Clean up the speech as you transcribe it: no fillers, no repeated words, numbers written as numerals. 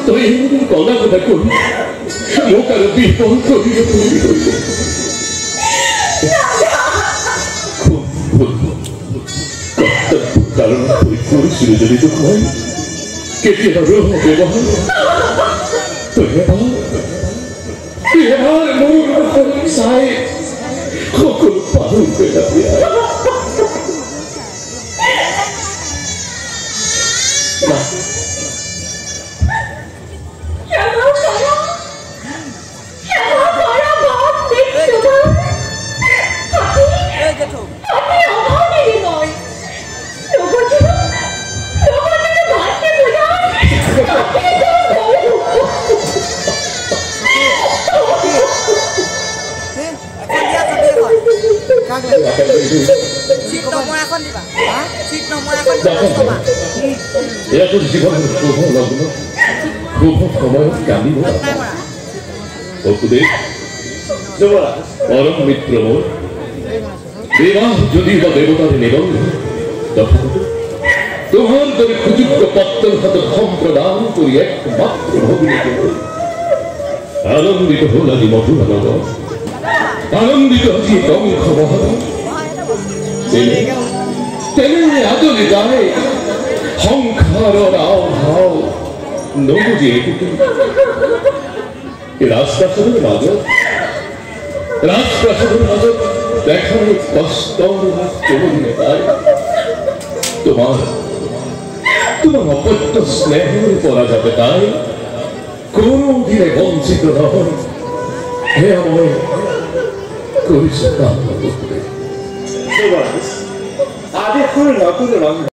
তই কলা কথা করি মোক আর বিপদ করিয়ে তৈরি করব খুব কারণ তুই করেছিল যদি তো হয় কেটে হবে ব্যবহার তুই এবার মোর চাই সকল পালন পেলাতে না জীবন শুভ লগ্ন শুভ সময় কান্দিব পরম মিত্র মোর বিবাহ যদি বা দেবতার নিবন্ধন তথাপি তোমার তবে সুযোগ্য পত্র হাতে ক্ষম প্রদান করি একমাত্র ভগিনীকে আনন্দিত হল আজি মধুর নগর আনন্দিত আজি টঙ্ক মহারাজ তেমনি আদলে গায়ে সংখার রাও ভাও নবুঝে এটুকু রাজপ্রাসাদের মাজত দেখার কষ্ট চলুন তোমার তোমার অপত্য স্নেহ করা যাবে তাই কোন দিনে বঞ্চিত নয় হে আমায় করিস আজ এখন নতুন